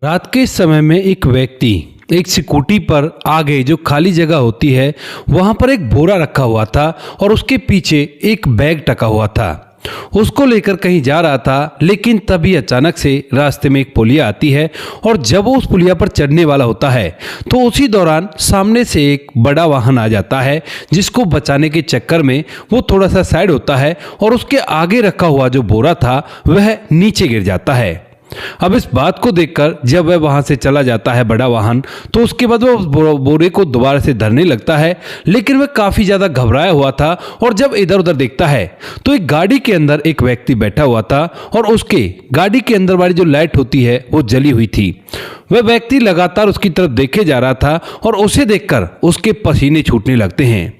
रात के समय में एक व्यक्ति एक स्कूटी पर आगे जो खाली जगह होती है वहां पर एक बोरा रखा हुआ था और उसके पीछे एक बैग टका हुआ था। उसको लेकर कहीं जा रहा था, लेकिन तभी अचानक से रास्ते में एक पुलिया आती है और जब वो उस पुलिया पर चढ़ने वाला होता है तो उसी दौरान सामने से एक बड़ा वाहन आ जाता है, जिसको बचाने के चक्कर में वो थोड़ा सा साइड होता है और उसके आगे रखा हुआ जो बोरा था वह नीचे गिर जाता है। अब इस बात को देखकर जब वह वहां से चला जाता है बड़ा वाहन, तो उसके बाद वो बोरे को दोबारा से धरने लगता है, लेकिन वह काफी ज्यादा घबराया हुआ था और जब इधर उधर देखता है तो एक गाड़ी के अंदर एक व्यक्ति बैठा हुआ था और उसके गाड़ी के अंदर वाली जो लाइट होती है वो जली हुई थी। वह व्यक्ति लगातार उसकी तरफ देखे जा रहा था और उसे देखकर उसके पसीने छूटने लगते हैं।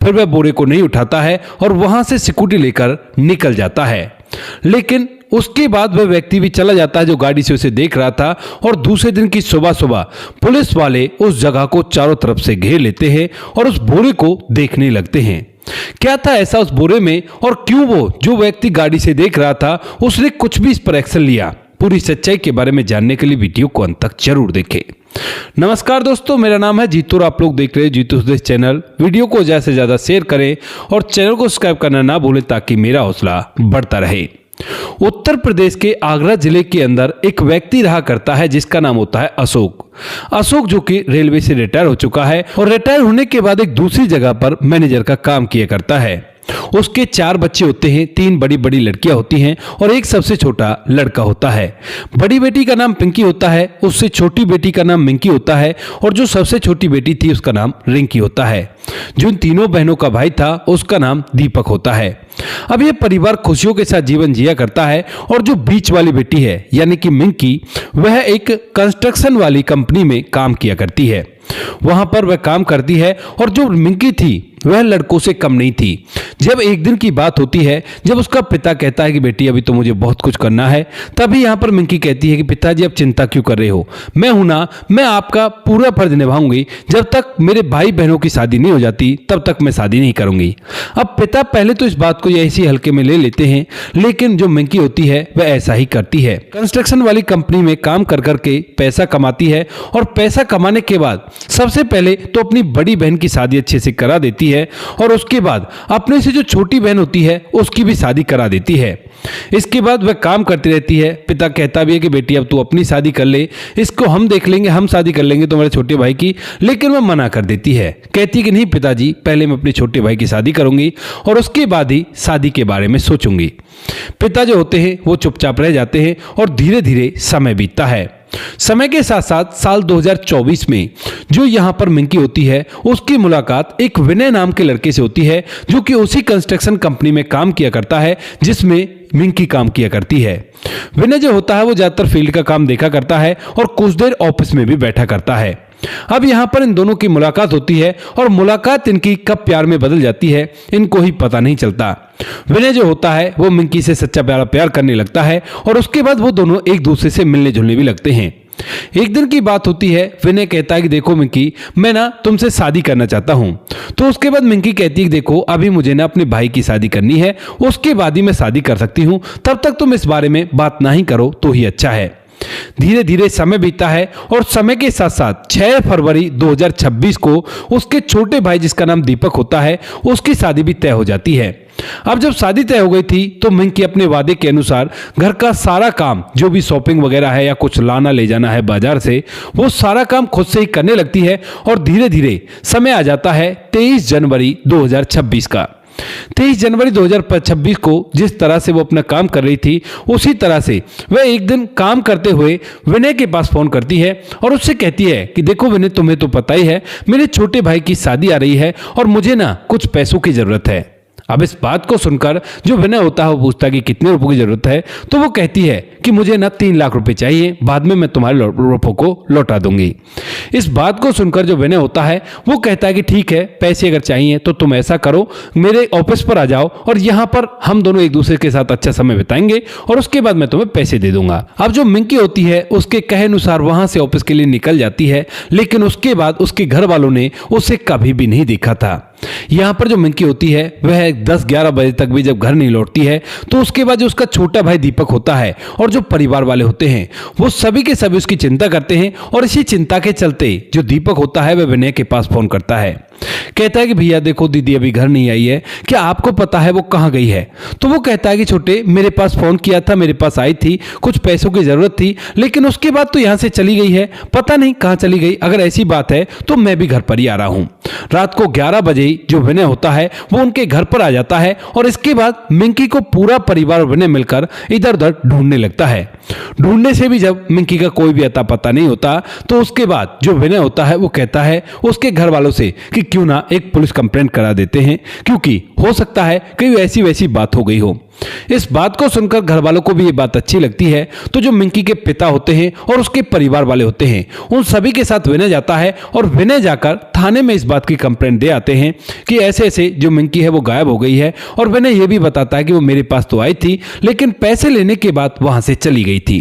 फिर वह बोरे को नहीं उठाता है और वहां से स्कूटी लेकर निकल जाता है, लेकिन उसके बाद वह व्यक्ति भी चला जाता है जो गाड़ी से उसे देख रहा था और दूसरे दिन की सुबह सुबह पुलिस वाले उस जगह को चारों तरफ से घेर लेते हैं और उस बोरे को देखने लगते हैं। क्या था ऐसा उस बोरे में और क्यों वो जो व्यक्ति गाड़ी से देख रहा था उसने कुछ भी इस पर एक्शन लिया, पूरी सच्चाई के बारे में जानने के लिए वीडियो को अंत तक जरूर देखें। नमस्कार दोस्तों, मेरा नाम है जीतू और आप लोग देख रहे हैं जीतू सुदेश चैनल। वीडियो को ज्यादा से ज्यादा शेयर करें और चैनल को सब्सक्राइब करना ना भूलें ताकि मेरा हौसला बढ़ता रहे। उत्तर प्रदेश के आगरा जिले के अंदर एक व्यक्ति रहा करता है जिसका नाम होता है अशोक जो कि रेलवे से रिटायर हो चुका है और रिटायर होने के बाद एक दूसरी जगह पर मैनेजर का काम किया करता है। उसके 4 बच्चे होते हैं, 3 बड़ी बड़ी लड़कियां होती हैं और एक सबसे छोटा लड़का होता है। बड़ी बेटी का नाम पिंकी होता है, उससे छोटी बेटी का नाम मिंकी होता है और जो सबसे छोटी बेटी थी उसका नाम रिंकी होता है। जिन तीनों बहनों का भाई था उसका नाम दीपक होता है। अब यह परिवार खुशियों के साथ जीवन जिया करता है और जो बीच वाली बेटी है यानी कि मिंकी, वह एक कंस्ट्रक्शन वाली कंपनी में काम किया करती है। वहां पर वह काम करती है और जो मिंकी थी वह लड़कों से कम नहीं थी। जब एक दिन की बात होती है जब उसका पिता कहता है कि बेटी अभी तो मुझे बहुत कुछ करना है, तभी यहां पर मिंकी कहती है कि पिताजी अब चिंता क्यों कर रहे हो, मैं हूं ना, मैं आपका पूरा फर्ज निभाऊंगी। जब तक मेरे भाई बहनों की शादी नहीं हो जाती तब तक मैं शादी नहीं करूंगी। अब पिता पहले तो इस बात को ऐसी हल्के में ले लेते हैं, लेकिन जो मिंकी होती है वह ऐसा ही करती है। कंस्ट्रक्शन वाली कंपनी में काम कर करके पैसा कमाती है और पैसा कमाने के बाद सबसे पहले तो अपनी बड़ी बहन की शादी अच्छे से करा देती है और उसके बाद अपने से जो छोटी बहन होती है उसकी भी शादी करा देती है। इसके बाद वह काम करती रहती है। पिता कहता भी है कि बेटी अब तू अपनी शादी कर ले, इसको हम देख लेंगे, हम शादी कर लेंगे तुम्हारे छोटे भाई की, लेकिन वह मना कर देती है। कहती है कि नहीं पिताजी, पहले मैं अपने छोटे भाई की शादी करूंगी और उसके बाद ही शादी के बारे में सोचूंगी। पिता जो होते हैं वो चुपचाप रह जाते हैं और धीरे धीरे समय बीतता है। समय के साथ साथ साल 2024 में जो यहां पर मिंकी होती है उसकी मुलाकात एक विनय नाम के लड़के से होती है जो कि उसी कंस्ट्रक्शन कंपनी में काम किया करता है जिसमें मिंकी काम किया करती है। विनय जो होता है वो ज्यादातर फील्ड का काम देखा करता है और कुछ देर ऑफिस में भी बैठा करता है। अब यहां पर इन दोनों की मुलाकात होती है और मुलाकात इनकी कब प्यार में बदल जाती है इनको ही पता नहीं चलता। विनय जो होता है वो मिंकी से सच्चा प्यार करने लगता है और उसके बाद वो दोनों एक दूसरे से मिलने जुलने भी लगते हैं। एक दिन की बात होती है, विनय कहता है कि देखो मिंकी, मैं ना तुमसे शादी करना चाहता हूं। तो उसके बाद मिंकी कहती है कि देखो अभी मुझे ना अपने भाई की शादी करनी है, उसके बाद ही मैं शादी कर सकती हूं, तब तक तुम इस बारे में बात ना ही करो तो ही अच्छा है। धीरे धीरे समय बीतता है और समय के साथ साथ 6 फरवरी 2026 को उसके छोटे भाई जिसका नाम दीपक होता है उसकी शादी भी तय हो जाती है। अब जब शादी तय हो गई थी तो मिंकी अपने वादे के अनुसार घर का सारा काम, जो भी शॉपिंग वगैरह है या कुछ लाना ले जाना है बाजार से, वो सारा काम खुद से ही करने लगती है और धीरे धीरे समय आ जाता है 23 जनवरी 2026 का। 23 जनवरी 2026 को जिस तरह से वो अपना काम कर रही थी उसी तरह से वह एक दिन काम करते हुए विनय के पास फोन करती है और उससे कहती है कि देखो विनय, तुम्हें तो पता ही है मेरे छोटे भाई की शादी आ रही है और मुझे ना कुछ पैसों की जरूरत है। अब इस बात को सुनकर जो विनय होता है वो पूछता है कि कितने रुपयों की जरूरत है, तो वो कहती है कि मुझे ना 3 लाख रुपए चाहिए, बाद में मैं तुम्हारे रुपयों को लौटा दूंगी। इस बात को सुनकर जो विनय होता है वो कहता है कि ठीक है, पैसे अगर चाहिए तो तुम ऐसा करो, मेरे ऑफिस पर आ जाओ और यहाँ पर हम दोनों एक दूसरे के साथ अच्छा समय बिताएंगे और उसके बाद मैं तुम्हें पैसे दे दूंगा। अब जो मिंकी होती है उसके कहे अनुसार वहां से ऑफिस के लिए निकल जाती है, लेकिन उसके बाद उसके घर वालों ने उसे कभी भी नहीं देखा था। यहाँ पर जो मिंकी होती है वह 10-11 बजे तक भी जब घर नहीं लौटती है तो उसके बाद जो उसका छोटा भाई दीपक होता है और जो परिवार वाले होते हैं वो सभी के सभी उसकी चिंता करते हैं। और इसी चिंता के चलते जो दीपक होता है वह विनय के पास फोन करता है, कहता है कि भैया देखो दीदी अभी घर नहीं आई है, क्या आपको पता है वो कहाँ गई है? तो वो कहता है कि छोटे मेरे पास फोन किया था, मेरे पास आई थी, कुछ पैसों की जरूरत थी, लेकिन उसके बाद तो यहाँ से चली गई है, पता नहीं कहाँ चली गई। अगर ऐसी बात है तो मैं भी घर पर ही आ रहा हूँ। रात को 11 बजे जो विनय होता है वो उनके घर पर आ जाता है और इसके बाद मिंकी को पूरा परिवार और विनय मिलकर इधर उधर ढूंढने लगता है। ढूंढने से भी जब मिंकी का कोई भी अता पता नहीं होता तो उसके बाद जो विनय होता है वो कहता है उसके घर वालों से कि क्यों ना एक पुलिस कंप्लेंट करा देते हैं, क्योंकि हो सकता है कहीं ऐसी वैसी बात हो गई हो। इस बात को सुनकर घर वालों को भी ये बात अच्छी लगती है। तो जो मिंकी के पिता होते हैं और उसके परिवार वाले होते हैं उन सभी के साथ विनय जाता है और विनय जाकर थाने में इस बात की कंप्लेंट दे आते हैं कि ऐसे ऐसे जो मिंकी है वो गायब हो गई है। और विनय ये भी बताता है कि वो मेरे पास तो आई थी लेकिन पैसे लेने के बाद वहां से चली गई थी।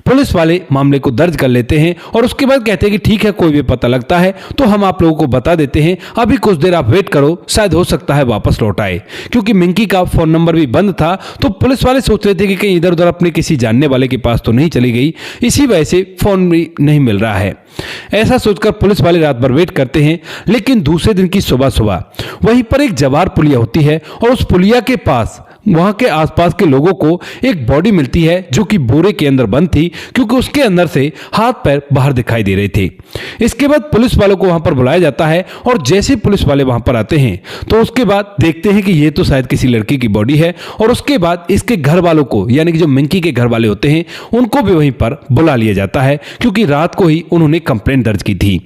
पुलिस वाले मामले को दर्ज कर लेते हैं और उसके बाद कहते हैं कि ठीक है, कोई भी पता लगता है तो हम आप लोगों को बता देते हैं, अभी कुछ देर आप वेट करो, शायद हो सकता है वापस लौट आए। क्योंकि मिंकी का फोन नंबर भी बंद था तो पुलिस वाले सोच रहे थे कि कहीं इधर उधर अपने किसी जानने वाले के पास तो नहीं चली गई, इसी वजह से फोन भी नहीं मिल रहा है। ऐसा सोचकर पुलिस वाले रात भर वेट करते हैं। लेकिन दूसरे दिन की सुबह सुबह वहीं पर एक जवार पुलिया होती है और उस पुलिया के पास वहां के आसपास के लोगों को एक बॉडी मिलती है जो कि बोरे के अंदर बंद थी, क्योंकि उसके अंदर से हाथ पैर बाहर दिखाई दे रहे थे। इसके बाद पुलिस वालों को वहां पर बुलाया जाता है और जैसे पुलिस वाले वहां पर आते हैं तो उसके बाद देखते हैं कि ये तो शायद किसी लड़की की बॉडी है। और उसके बाद इसके घर वालों को, यानी कि जो मिंकी के घर वाले होते हैं, उनको भी वहीं पर बुला लिया जाता है, क्योंकि रात को ही उन्होंने कंप्लेंट दर्ज की थी।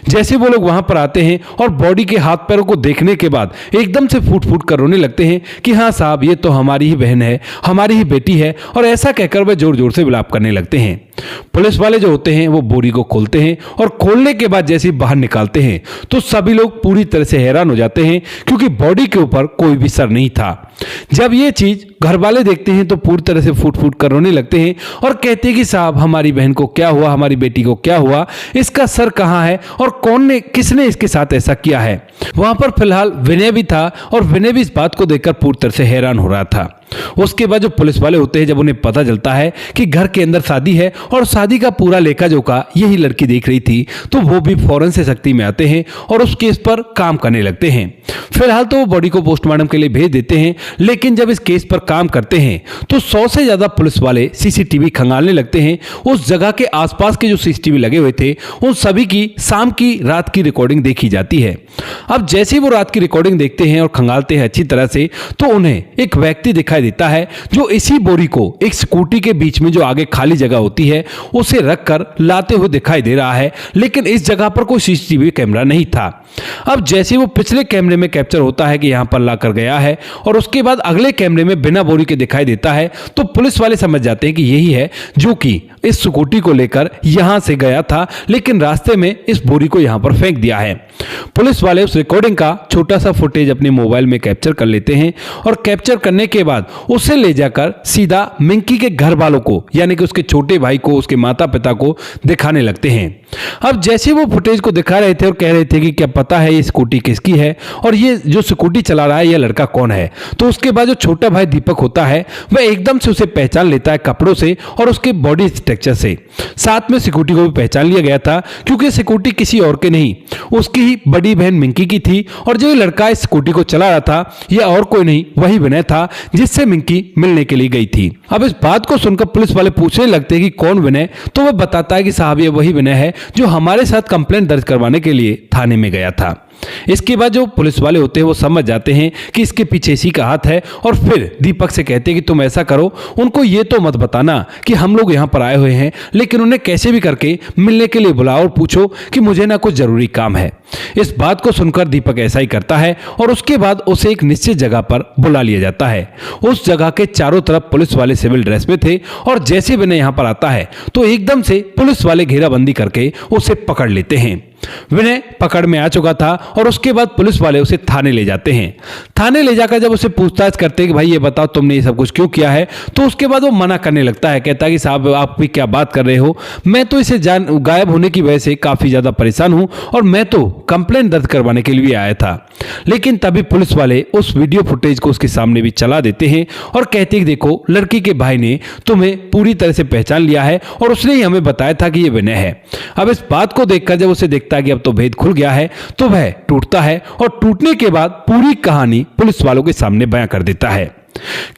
जैसे वो लोग वहां पर आते हैं और बॉडी के हाथ पैरों को देखने के बाद एकदम से फूट फूट कर रोने लगते हैं कि हाँ साहब, ये तो हमारी ही बहन है, हमारी ही बेटी है। और ऐसा कहकर वे जोर जोर से विलाप करने लगते हैं। पुलिस वाले जो होते हैं वो बोरी को खोलते हैं और खोलने के बाद जैसे ही बाहर निकालते हैं तो सभी लोग पूरी तरह से हैरान हो जाते हैं, क्योंकि बॉडी के ऊपर कोई भी सर नहीं था। जब ये चीज घर वाले देखते हैं तो पूरी तरह से फूट फूट कर रोने लगते हैं और कहते हैं कि साहब, हमारी बहन को क्या हुआ, हमारी बेटी को क्या हुआ, इसका सर कहाँ है और किसने इसके साथ ऐसा किया है। वहां पर फिलहाल विनय भी था और विनय भी इस बात को देखकर पूरी तरह से हैरान हो रहा था। उसके बाद जो पुलिस वाले होते हैं, जब उन्हें पता चलता है कि घर के अंदर शादी है और शादी का पूरा लेखा जोखा यही लड़की देख रही थी, तो वो भी फौरन से शक्ति में आते हैं और उस केस पर काम करने लगते हैं। फिलहाल तो वो बॉडी को पोस्टमार्टम के लिए भेज देते हैं, लेकिन जब इस केस पर काम करते हैं तो 100 से ज्यादा पुलिस वाले सीसीटीवी खंगालने लगते हैं। उस जगह के आसपास के जो सीसीटीवी लगे हुए थे उन सभी की शाम की, रात की रिकॉर्डिंग देखी जाती है। अब जैसे ही वो रात की रिकॉर्डिंग देखते हैं और खंगालते हैं अच्छी तरह से, तो उन्हें एक व्यक्ति दिखाई देता है जो इसी बोरी को एक स्कूटी के बीच में जो आगे खाली जगह होती है उसे रखकर लाते हुए दिखाई दे रहा है। लेकिन इस जगह पर कोई सीसीटीवी कैमरा नहीं था। अब जैसे वो पिछले कैमरे में कैप्चर होता है कि यहां पर लाकर गया है और उसके बाद अगले कैमरे में बिना बोरी के दिखाई देता है, तो पुलिस वाले समझ जाते हैं कि यही है जो कि इस स्कूटी को लेकर यहां से गया था, लेकिन रास्ते में इस बोरी को यहां पर फेंक दिया है। पुलिस वाले उस रिकॉर्डिंग का छोटा सा फुटेज अपने मोबाइल में कैप्चर कर लेते हैं और कैप्चर करने के बाद उसे ले जाकर सीधा मिंकी के घर वालों को, यानी कि उसके छोटे भाई को, उसके माता पिता को दिखाने लगते हैं। अब जैसे वो फुटेज को दिखा रहे थे और कह रहे थे कि क्या पता है ये स्कूटी किसकी है और ये जो स्कूटी चला रहा है ये लड़का कौन है, तो उसके बाद जो छोटा भाई दीपक होता है वह एकदम से उसे पहचान लेता है कपड़ों से और उसके बॉडी स्ट्रक्चर से। साथ में स्कूटी को भी पहचान लिया गया था, क्योंकि स्कूटी किसी और के नहीं, उसकी ही बड़ी बहन मिंकी की थी। और जो लड़का इस स्कूटी को चला रहा था यह और कोई नहीं, वही विनय था जिससे मिंकी मिलने के लिए गई थी। अब इस बात को सुनकर पुलिस वाले पूछने लगते हैं कि कौन विनय, तो वह बताता है कि साहब ये वही विनय है जो हमारे साथ कंप्लेंट दर्ज करवाने के लिए थाने में गया था। इसके बाद जो पुलिस वाले होते हैं वो समझ जाते हैं कि इसके पीछे इसी का हाथ है और फिर दीपक से कहते हैं कि तुम ऐसा करो, उनको ये तो मत बताना कि हम लोग यहाँ पर आए हुए हैं, लेकिन उन्हें कैसे भी करके मिलने के लिए बुलाओ और पूछो कि मुझे ना कुछ जरूरी काम है। इस बात को सुनकर दीपक ऐसा ही करता है और उसके बाद उसे एक निश्चित जगह पर बुला लिया जाता है। उस जगह के चारों तरफ पुलिस वाले सिविल ड्रेस में थे और जैसे विनय यहाँ पर आता है तो एकदम से पुलिस वाले घेराबंदी करके उसे पकड़ लेते हैं। विनय पकड़ में आ चुका था और उसके बाद पुलिस वाले उसे थाने ले जाते हैं। थाने ले जाकर जब उसे पूछताछ करते हैं कि भाई ये बताओ तुमने ये सब कुछ क्यों किया है, तो उसके बाद वो मना करने लगता है। कहता है कि साहब आप भी क्या बात कर रहे हो, मैं तो इसे गायब होने की वजह से काफी ज्यादा परेशान हूं और मैं तो कंप्लेंट दर्ज करवाने के लिए आया था। लेकिन तभी पुलिस वाले उस वीडियो फुटेज को उसके सामने भी चला देते हैं और कहते हैं कि देखो लड़की के भाई ने तुम्हें पूरी तरह से पहचान लिया है और उसने ही हमें बताया था कि ये विनय है। अब इस बात को देखकर जब उसे देखता है कि अब तो भेद खुल गया है तो वह टूटता है और टूटने के बाद पूरी कहानी पुलिस वालों के सामने बयां कर देता है।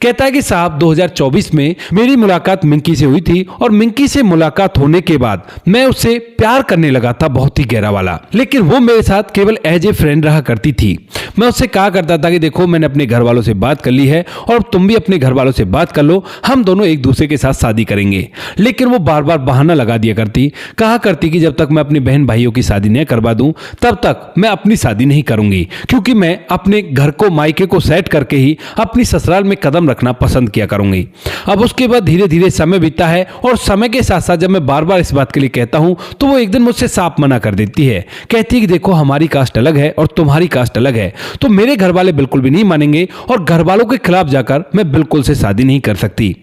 कहता है कि साहब 2024 में मेरी मुलाकात मिंकी से हुई थी और मिंकी से मुलाकात होने के बाद मैं उससे प्यार करने लगा था, बहुत ही गहरा वाला। लेकिन वो मेरे साथ केवल एज ए फ्रेंड रहा करती थी। मैं उससे कहा करता था कि देखो मैंने अपने घर वालों से बात कर ली है और तुम भी अपने घर वालों से बात कर लो, हम दोनों एक दूसरे के साथ शादी करेंगे। लेकिन वो बार बार बहाना लगा दिया करती, कहा करती कि जब तक मैं अपनी बहन भाइयों की शादी नहीं करवा दूं तब तक मैं अपनी शादी नहीं करूंगी, क्योंकि मैं अपने घर को मायके को सेट करके ही अपनी ससुराल में कदम रखना पसंद किया करूंगी। अब उसके बाद धीरे धीरे समय बीतता है और समय के साथ साथ जब मैं बार बार इस बात के लिए कहता हूं तो वो एक दिन मुझसे साफ मना कर देती है। कहती है कि देखो हमारी कास्ट अलग है और तुम्हारी कास्ट अलग है, तो मेरे घर वाले बिल्कुल भी नहीं मानेंगे और घर वालों के खिलाफ जाकर मैं बिल्कुल से शादी नहीं कर सकती।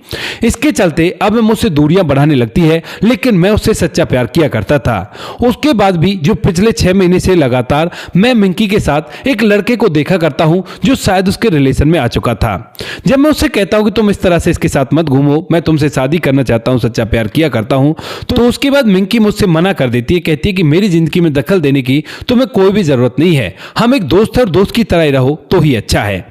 इसके चलते अब मैं मुझसे दूरियां बढ़ाने लगती है, लेकिन मैं उससे सच्चा प्यार किया करता था। उसके बाद भी जो पिछले 6 महीने से लगातार मैं मिंकी के साथ एक लड़के को देखा करता हूं जो शायद उसके रिलेशन में आ चुका था। जब मैं उससे कहता हूं कि तुम इस तरह से इसके साथ मत घूमो, मैं तुमसे शादी करना चाहता हूं, सच्चा प्यार किया करता हूं, तो उसके बाद मिंकी मुझसे मना कर देती है। कहती है कि मेरी जिंदगी में दखल देने की तुम्हें कोई भी जरूरत नहीं है, हम एक दोस्त और दोस्त की तरह ही रहो तो ही अच्छा है।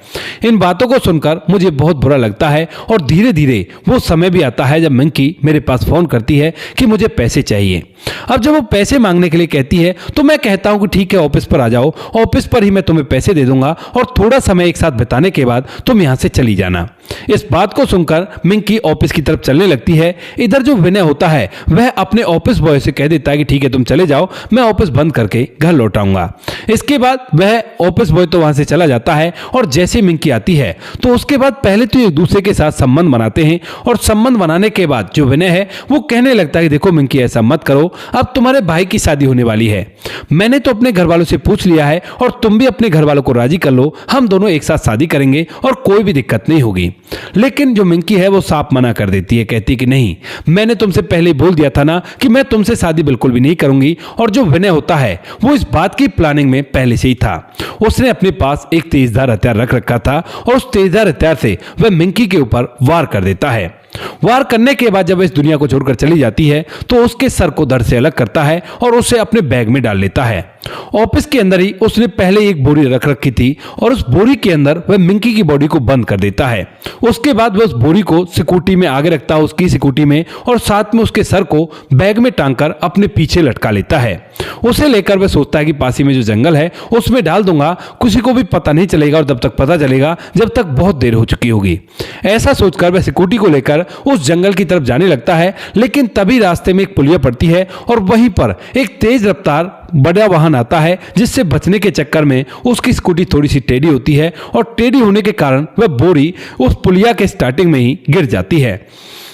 इन बातों को सुनकर मुझे बहुत बुरा लगता है और धीरे धीरे वो समय भी आता है जब मिंकी मेरे पास फोन करती है कि मुझे पैसे चाहिए। अब जब वो पैसे मांगने के लिए कहती है तो मैं कहता हूं कि ठीक है ऑफिस पर आ जाओ, ऑफिस पर ही मैं तुम्हें पैसे दे दूंगा और थोड़ा समय एक साथ बिताने के बाद तुम यहां से चली जाना। इस बात को सुनकर मिंकी ऑफिस की तरफ चलने लगती है। इधर जो विनय होता है वह अपने ऑफिस बॉय से कह देता है कि ठीक है तुम चले जाओ, मैं ऑफिस बंद करके घर लौट आऊंगा। इसके बाद वह ऑफिस बॉय तो वहां से चला जाता है और जैसे मिंकी आती है तो उसके बाद पहले तो एक दूसरे के साथ संबंध बनाते हैं और संबंध बनाने के बाद जो विनय है वो कहने लगता है कि देखो मिंकी ऐसा मत करो, अब तुम्हारे भाई की शादी होने वाली है, मैंने तो अपने घर वालों से पूछ लिया है और तुम भी अपने घर वालों को राजी कर लो, हम दोनों एक साथ शादी करेंगे और कोई भी दिक्कत नहीं होगी। लेकिन जो मिंकी है वो साफ मना कर देती है। कहती है कि नहीं, मैंने तुमसे पहले बोल दिया था ना कि मैं तुमसे शादी बिल्कुल भी नहीं करूंगी। और जो विनय होता है वो इस बात की प्लानिंग में पहले से ही था। उसने अपने पास एक तेजधार हथियार रख रखा था और उस तेजधार हथियार से वह मिंकी के ऊपर वार कर देता है। वार करने के बाद जब वह इस दुनिया को छोड़कर चली जाती है तो उसके सर को धड़ से अलग करता है और उसे अपने बैग में डाल लेता है। ऑफिस के अंदर ही उसने पहले एक बोरी रख रखी थी और उस बोरी के अंदर वह मिंकी की बॉडी को बंद कर देता है। उसके बाद वह उस बोरी को सिक्योरिटी में आगे रखता है, उसकी सिक्योरिटी में, और साथ में उसके सर को बैग में टांगकर अपने पीछे लटका लेता है। उसे लेकर वह सोचता है कि पास ही में जो जंगल है उसमें डाल दूंगा, किसी को भी पता नहीं चलेगा और तब तक पता चलेगा जब तक बहुत देर हो चुकी होगी। ऐसा सोचकर वह सिक्योरिटी को लेकर उस जंगल की तरफ जाने लगता है। लेकिन तभी रास्ते में एक पुलिया पड़ती है और वहीं पर एक तेज रफ्तार बड़ा वाहन आता है, जिससे बचने के चक्कर में उसकी स्कूटी थोड़ी सी टेढ़ी होती है और टेढ़ी होने के कारण वह बोरी उस पुलिया के स्टार्टिंग में ही गिर जाती है।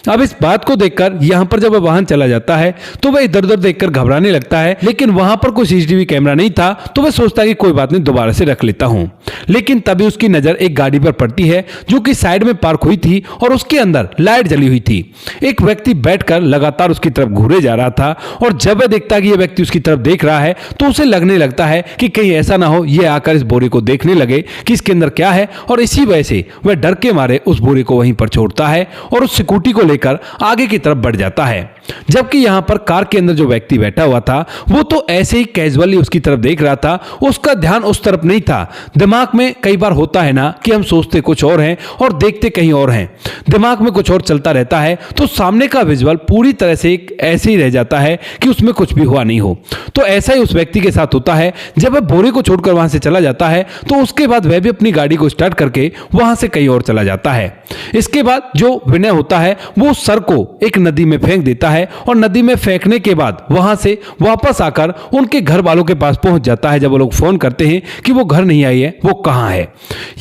अब इस बात को देखकर यहां पर जब वह वाहन चला जाता है तो वह इधर उधर देखकर घबराने लगता है, लेकिन वहां पर कोई सीसीटीवी कैमरा नहीं था तो वह सोचता है कि कोई बात नहीं, दोबारा से रख लेता हूं। लेकिन तभी उसकी नजर एक गाड़ी पर पड़ती है जो कि साइड में पार्क हुई थी और उसके अंदर लाइट जली हुई थी। एक व्यक्ति बैठकर लगातार उसकी तरफ घूरे जा रहा था और जब वह देखता है कि यह व्यक्ति उसकी तरफ देख रहा है तो उसे लगने लगता है कि कहीं ऐसा ना हो यह आकर इस बोरे को देखने लगे कि इसके अंदर क्या है, और इसी वजह से वह डर के मारे उस बोरे को वहीं पर छोड़ता है और उस सिक्योरिटी को लेकर आगे की तरफ बढ़ जाता है। जबकि यहां पर कार के अंदर जो व्यक्ति बैठा हुआ था वो तो ऐसे ही कैजुअली उसकी तरफ देख रहा था, उसका ध्यान उस तरफ नहीं था। दिमाग में कई बार होता है ना कि हम सोचते कुछ और हैं और देखते कहीं और हैं, दिमाग में कुछ और चलता रहता है तो सामने का विजुअल पूरी तरह से ऐसे ही रह जाता है कि उसमें कुछ भी हुआ नहीं हो। तो ऐसा ही उस व्यक्ति के साथ होता है। जब वह बोरे को छोड़कर वहां से चला जाता है तो उसके बाद वह भी अपनी गाड़ी को स्टार्ट करके वहां से कहीं और चला जाता है। इसके बाद जो विनय होता है वो सर को एक नदी में फेंक देता है है और नदी में फेंकने के बाद वहां से वापस आकर उनके घर वालों के पास पहुंच जाता है। जब वो लोग फोन करते हैं कि वो घर नहीं आई है, वो कहां है।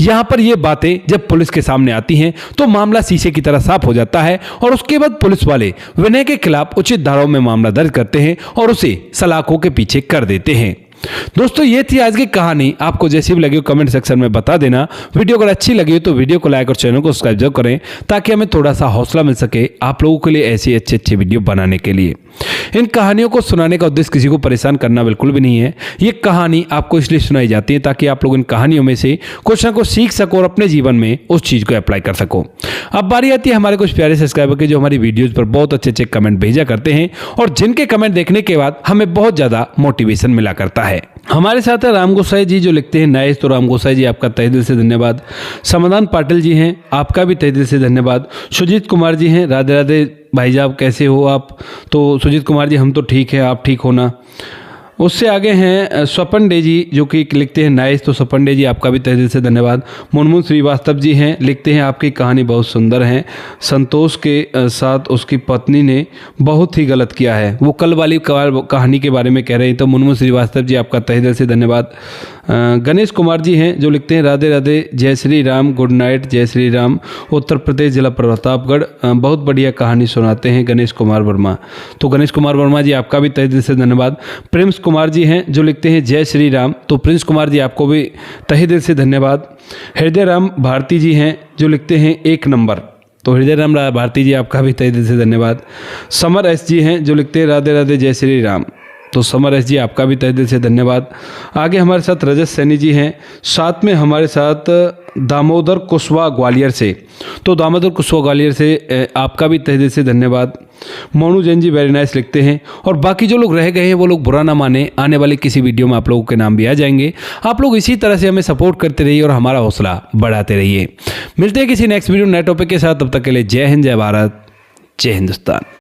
यहां पर ये बातें जब पुलिस के सामने आती हैं तो मामला शीशे की तरह साफ हो जाता है और उसके बाद पुलिस वाले विनय के खिलाफ उचित धाराओं में मामला दर्ज करते हैं और उसे सलाखों के पीछे कर देते हैं। दोस्तों ये थी आज की कहानी। आपको जैसी भी लगी हो कमेंट सेक्शन में बता देना। वीडियो अगर अच्छी लगी हो तो वीडियो को लाइक और चैनल को सब्सक्राइब जरूर करें ताकि हमें थोड़ा सा हौसला मिल सके आप लोगों के लिए ऐसी अच्छी वीडियो बनाने के लिए। इन कहानियों को सुनाने का उद्देश्य किसी को परेशान करना बिल्कुल भी नहीं है। ये कहानी आपको इसलिए सुनाई जाती है ताकि आप लोग इन कहानियों में से कुछ ना कुछ सीख सको और अपने जीवन में उस चीज को अप्लाई कर सको। अब बारी आती है हमारे कुछ प्यारे सब्सक्राइबर की जो हमारी वीडियोज पर बहुत अच्छे कमेंट भेजा करते हैं और जिनके कमेंट देखने के बाद हमें बहुत ज्यादा मोटिवेशन मिला करता है। हमारे साथ है राम गोसाई जी जो लिखते हैं नाइस। तो राम गोसाई जी आपका तहे दिल से धन्यवाद। समाधान पाटिल जी हैं, आपका भी तहे दिल से धन्यवाद। सुजीत कुमार जी हैं, राधे राधे भाई साहब कैसे हो आप। तो सुजीत कुमार जी हम तो ठीक है, आप ठीक होना। उससे आगे हैं स्वपन डे जी जो कि लिखते हैं नाइस। तो स्वपन डे जी आपका भी तहे दिल से धन्यवाद। मुनमुन श्रीवास्तव जी हैं, लिखते हैं आपकी कहानी बहुत सुंदर है। संतोष के साथ उसकी पत्नी ने बहुत ही गलत किया है। वो कल वाली कहानी के बारे में कह रहे हैं। तो मुनमुन श्रीवास्तव जी आपका तहे दिल से धन्यवाद। गणेश कुमार जी हैं जो लिखते हैं राधे राधे, जय श्री राम, गुड नाइट, जय श्री राम, उत्तर प्रदेश जिला प्रतापगढ़। बहुत बढ़िया कहानी सुनाते हैं गणेश कुमार वर्मा। तो गणेश कुमार वर्मा जी आपका भी तहे दिल से धन्यवाद। प्रिंस कुमार जी हैं जो लिखते हैं जय श्री राम। तो प्रिंस कुमार जी आपको भी तहे दिल से धन्यवाद। हृदय राम भारती जी हैं जो लिखते हैं 1 नंबर। तो हृदय राम भारती जी आपका भी तहे दिल से धन्यवाद। समर एस जी हैं जो लिखते हैं राधे राधे, जय श्री राम। तो समर एस जी आपका भी तहे दिल से धन्यवाद। आगे हमारे साथ रजत सैनी जी हैं, साथ में हमारे साथ दामोदर कुशवाहा ग्वालियर से। तो दामोदर कुशवाहा ग्वालियर से आपका भी तहे दिल से धन्यवाद। मोनू जैन जी वेरी नाइस लिखते हैं। और बाकी जो लोग रह गए हैं वो लोग बुरा ना माने, आने वाले किसी वीडियो में आप लोगों के नाम भी आ जाएंगे। आप लोग इसी तरह से हमें सपोर्ट करते रहिए और हमारा हौसला बढ़ाते रहिए। मिलते हैं किसी नेक्स्ट वीडियो नए टॉपिक के साथ। तब तक के लिए जय हिंद, जय भारत, जय हिंदुस्तान।